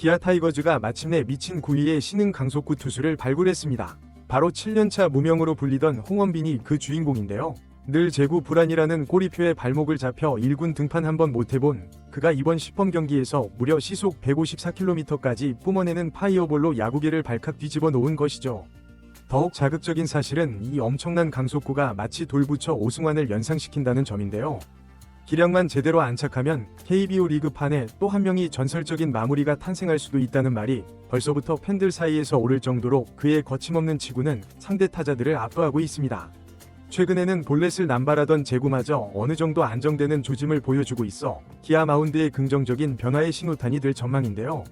기아 타이거즈가 마침내 미친 9위의 신흥 강속구 투수를 발굴했습니다. 바로 7년차 무명으로 불리던 홍원빈이 그 주인공인데요. 늘 재구 불안이라는 꼬리표에 발목을 잡혀 1군 등판 한번 못해본 그가 이번 시범 경기에서 무려 시속 154km까지 뿜어내는 파이어볼로 야구계를 발칵 뒤집어 놓은 것이죠. 더욱 자극적인 사실은 이 엄청난 강속구가 마치 돌부처 오승환을 연상시킨다는 점인데요. 기량만 제대로 안착하면 KBO 리그판에 또 한 명이 전설적인 마무리가 탄생할 수도 있다는 말이 벌써부터 팬들 사이에서 오를 정도로 그의 거침없는 치구는 상대 타자들을 압도하고 있습니다. 최근에는 볼넷을 남발하던 제구마저 어느 정도 안정되는 조짐을 보여주고 있어 기아 마운드의 긍정적인 변화의 신호탄이 될 전망인데요.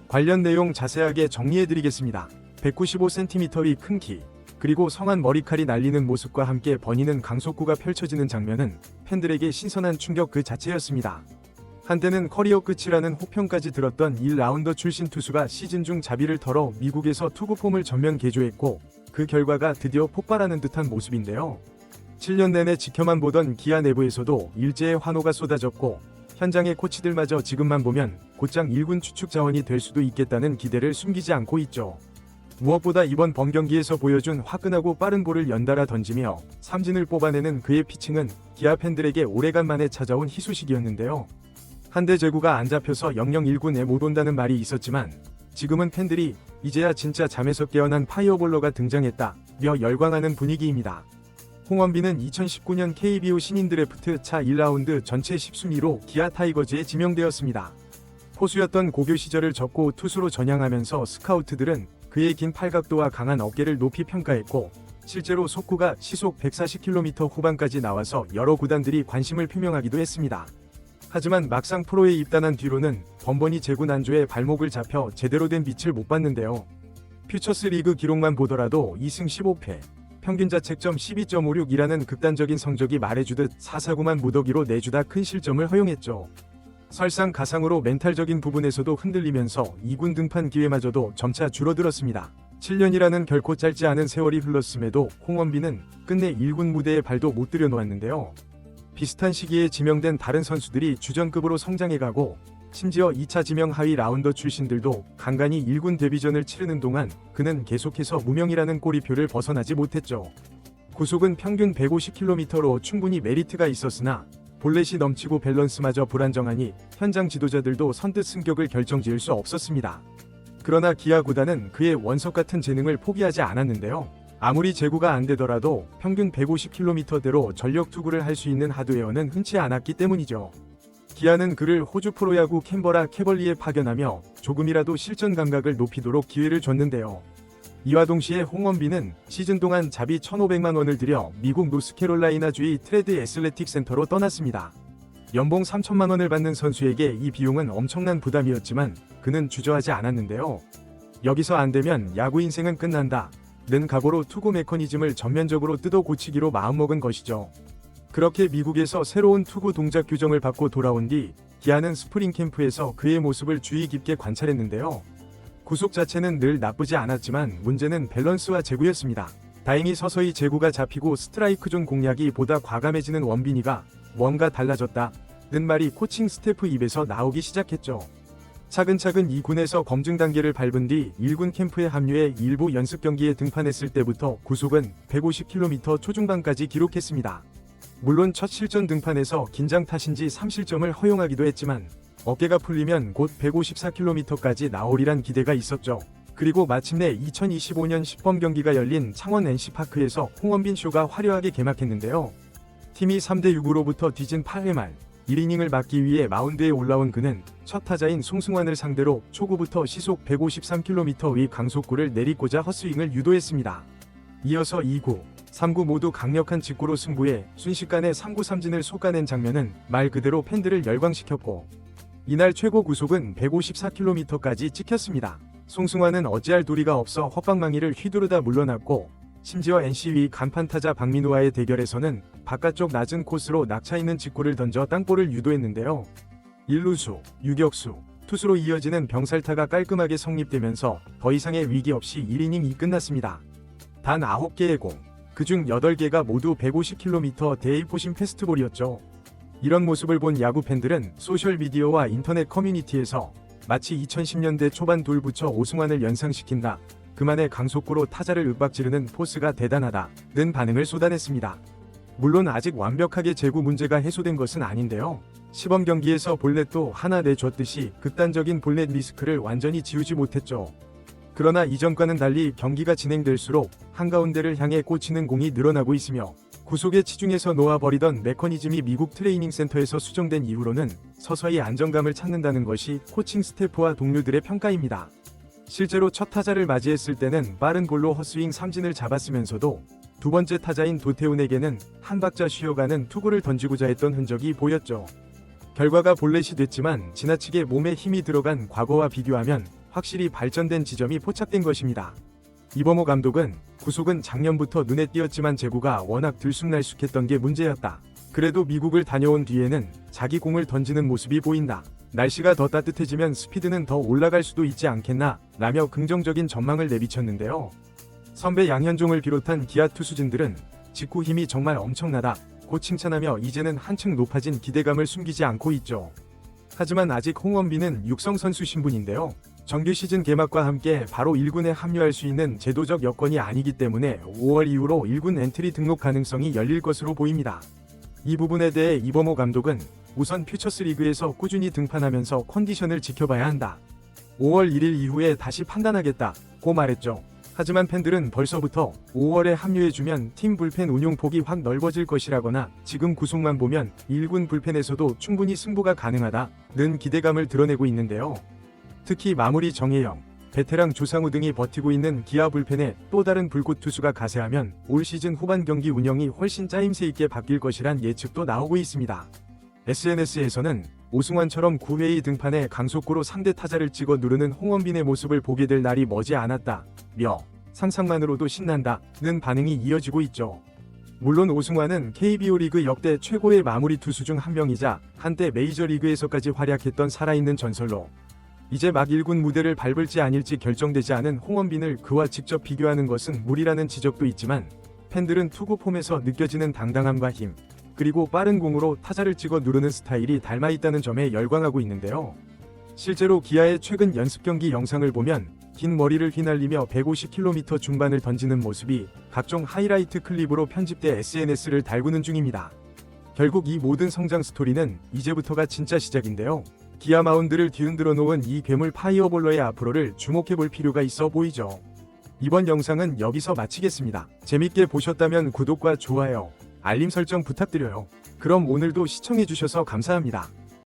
관련 내용 자세하게 정리해드리겠습니다. 195cm의 큰 키, 그리고 성한 머리칼이 날리는 모습과 함께 버니는 강속구가 펼쳐지는 장면은 팬들에게 신선한 충격 그 자체였습니다. 한때는 커리어 끝이라는 호평까지 들었던 1라운더 출신 투수가 시즌 중 자비를 털어 미국에서 투구 폼을 전면 개조했고 그 결과가 드디어 폭발하는 듯한 모습인데요. 7년 내내 지켜만 보던 기아 내부에서도 일제의 환호가 쏟아졌고 현장의 코치들마저 지금만 보면 곧장 1군 추축 자원이 될 수도 있겠다는 기대를 숨기지 않고 있죠. 무엇보다 이번 번경기에서 보여준 화끈하고 빠른 볼을 연달아 던지며 삼진을 뽑아내는 그의 피칭은 기아 팬들에게 오래간만에 찾아온 희소식이었는데요. 한때 제구가 안 잡혀서 영영 1군에 못 온다는 말이 있었지만 지금은 팬들이 이제야 진짜 잠에서 깨어난 파이어볼러가 등장했다며 열광하는 분위기입니다. 홍원빈은 2019년 KBO 신인 드래프트 차 1라운드 전체 10순위로 기아 타이거즈에 지명되었습니다. 포수였던 고교 시절을 접고 투수로 전향하면서 스카우트들은 그의 긴 팔각도와 강한 어깨를 높이 평가했고 실제로 속구가 시속 140km 후반까지 나와서 여러 구단들이 관심을 표명하기도 했습니다. 하지만 막상 프로에 입단한 뒤로는 번번이 제구 난조에 발목을 잡혀 제대로 된 빛을 못 봤는데요. 퓨처스 리그 기록만 보더라도 2승 15패, 평균 자책점 12.56이라는 극단적인 성적이 말해주듯 4사구만 무더기로 내주다 큰 실점을 허용했죠. 설상가상으로 멘탈적인 부분에서도 흔들리면서 2군 등판 기회마저도 점차 줄어들었습니다. 7년이라는 결코 짧지 않은 세월이 흘렀음에도 홍원빈은 끝내 1군 무대에 발도 못 들여놓았는데요. 비슷한 시기에 지명된 다른 선수들이 주전급으로 성장해가고 심지어 2차 지명 하위 라운더 출신들도 간간히 1군 데뷔전을 치르는 동안 그는 계속해서 무명이라는 꼬리표를 벗어나지 못했죠. 구속은 평균 150km로 충분히 메리트가 있었으나 볼넷이 넘치고 밸런스마저 불안정하니 현장 지도자들도 선뜻 승격을 결정지을 수 없었습니다. 그러나 기아 구단은 그의 원석 같은 재능을 포기하지 않았는데요. 아무리 제구가 안 되더라도 평균 150km대로 전력 투구를 할 수 있는 하드웨어는 흔치 않았기 때문이죠. 기아는 그를 호주 프로야구 캔버라 캐벌리에 파견하며 조금이라도 실전 감각을 높이도록 기회를 줬는데요. 이와 동시에 홍원빈은 시즌 동안 자비 1,500만 원을 들여 미국 노스캐롤라이나주의 트레드 애슬레틱 센터로 떠났습니다. 연봉 3천만 원을 받는 선수에게 이 비용은 엄청난 부담이었지만 그는 주저하지 않았는데요. 여기서 안 되면 야구 인생은 끝난다 는 각오로 투구 메커니즘을 전면적으로 뜯어 고치기로 마음먹은 것이죠. 그렇게 미국에서 새로운 투구 동작 규정을 받고 돌아온 뒤 기아는 스프링 캠프에서 그의 모습을 주의 깊게 관찰했는데요. 구속 자체는 늘 나쁘지 않았지만 문제는 밸런스와 제구였습니다. 다행히 서서히 제구가 잡히고 스트라이크 존 공략이 보다 과감해지는 원빈이가 뭔가 달라졌다는 말이 코칭 스태프 입에서 나오기 시작했죠. 차근차근 2군에서 검증 단계를 밟은 뒤 1군 캠프에 합류해 일부 연습 경기에 등판했을 때부터 구속은 150km 초중반까지 기록했습니다. 물론 첫 실전 등판에서 긴장 탓인지 3실점을 허용하기도 했지만 어깨가 풀리면 곧 154km까지 나오리란 기대가 있었죠. 그리고 마침내 2025년 시범 경기가 열린 창원 NC파크에서 홍원빈 쇼가 화려하게 개막했는데요. 팀이 3대6으로부터 뒤진 8회 말 1이닝을 막기 위해 마운드에 올라온 그는 첫 타자인 송승환을 상대로 초구부터 시속 153km의 강속구를 내리꽂아 헛스윙을 유도했습니다. 이어서 2구, 3구 모두 강력한 직구로 승부해 순식간에 3구 삼진을 솎아낸 장면은 말 그대로 팬들을 열광시켰고 이날 최고 구속은 154km까지 찍혔습니다. 송승환은 어찌할 도리가 없어 헛방망이를 휘두르다 물러났고 심지어 NC위 간판타자 박민우와의 대결에서는 바깥쪽 낮은 코스로 낙차있는 직구를 던져 땅볼을 유도했는데요. 1루수, 유격수, 투수로 이어지는 병살타가 깔끔하게 성립되면서 더 이상의 위기 없이 1이닝이 끝났습니다. 단 9개의 공, 그중 8개가 모두 150km 대입포심 패스트볼이었죠. 이런 모습을 본 야구 팬들은 소셜미디어와 인터넷 커뮤니티에서 마치 2010년대 초반 돌부처 오승환을 연상시킨다. 그만의 강속구로 타자를 윽박지르는 포스가 대단하다는 반응을 쏟아냈습니다. 물론 아직 완벽하게 제구 문제가 해소된 것은 아닌데요. 시범 경기에서 볼넷도 하나 내줬듯이 극단적인 볼넷 리스크를 완전히 지우지 못했죠. 그러나 이전과는 달리 경기가 진행될수록 한가운데를 향해 꽂히는 공이 늘어나고 있으며 구속에 치중해서 놓아버리던 메커니즘이 미국 트레이닝 센터에서 수정된 이후로는 서서히 안정감을 찾는다는 것이 코칭 스태프와 동료들의 평가입니다. 실제로 첫 타자를 맞이했을 때는 빠른 볼로 헛스윙 삼진을 잡았으면서도 두 번째 타자인 도태훈에게는 한 박자 쉬어가는 투구를 던지고자 했던 흔적이 보였죠. 결과가 볼넷이 됐지만 지나치게 몸에 힘이 들어간 과거와 비교하면 확실히 발전된 지점이 포착된 것입니다. 이범호 감독은 구속은 작년부터 눈에 띄었지만 제구가 워낙 들쑥날쑥했던 게 문제였다. 그래도 미국을 다녀온 뒤에는 자기 공을 던지는 모습이 보인다. 날씨가 더 따뜻해지면 스피드는 더 올라갈 수도 있지 않겠나 라며 긍정적인 전망을 내비쳤는데요. 선배 양현종을 비롯한 기아 투수진들은 직구 힘이 정말 엄청나다 고 칭찬하며 이제는 한층 높아진 기대감을 숨기지 않고 있죠. 하지만 아직 홍원빈은 육성 선수 신분인데요. 정규 시즌 개막과 함께 바로 1군에 합류할 수 있는 제도적 여건이 아니기 때문에 5월 이후로 1군 엔트리 등록 가능성이 열릴 것으로 보입니다. 이 부분에 대해 이범호 감독은 우선 퓨처스리그에서 꾸준히 등판하면서 컨디션을 지켜봐야 한다. 5월 1일 이후에 다시 판단하겠다고 말했죠. 하지만 팬들은 벌써부터 5월에 합류해주면 팀 불펜 운용 폭이 확 넓어질 것이라거나 지금 구속만 보면 1군 불펜에서도 충분히 승부가 가능하다는 기대감을 드러내고 있는데요. 특히 마무리 정혜영, 베테랑 조상우 등이 버티고 있는 기아 불펜에 또 다른 불꽃 투수가 가세하면 올 시즌 후반 경기 운영이 훨씬 짜임새 있게 바뀔 것이란 예측도 나오고 있습니다. SNS에서는 오승환처럼 9회의 등판에 강속구로 상대 타자를 찍어 누르는 홍원빈의 모습을 보게 될 날이 머지 않았다며 상상만으로도 신난다는 반응이 이어지고 있죠. 물론 오승환은 KBO 리그 역대 최고의 마무리 투수 중 한 명이자 한때 메이저리그에서까지 활약했던 살아있는 전설로 이제 막 1군 무대를 밟을지 아닐지 결정되지 않은 홍원빈을 그와 직접 비교하는 것은 무리라는 지적도 있지만 팬들은 투구 폼에서 느껴지는 당당함과 힘 그리고 빠른 공으로 타자를 찍어 누르는 스타일이 닮아있다는 점에 열광하고 있는데요. 실제로 기아의 최근 연습 경기 영상을 보면 긴 머리를 휘날리며 150km 중반을 던지는 모습이 각종 하이라이트 클립으로 편집돼 SNS를 달구는 중입니다. 결국 이 모든 성장 스토리는 이제부터가 진짜 시작인데요. 기아 마운드를 뒤흔들어 놓은 이 괴물 파이어볼러의 앞으로를 주목해볼 필요가 있어 보이죠. 이번 영상은 여기서 마치겠습니다. 재밌게 보셨다면 구독과 좋아요, 알림 설정 부탁드려요. 그럼 오늘도 시청해주셔서 감사합니다.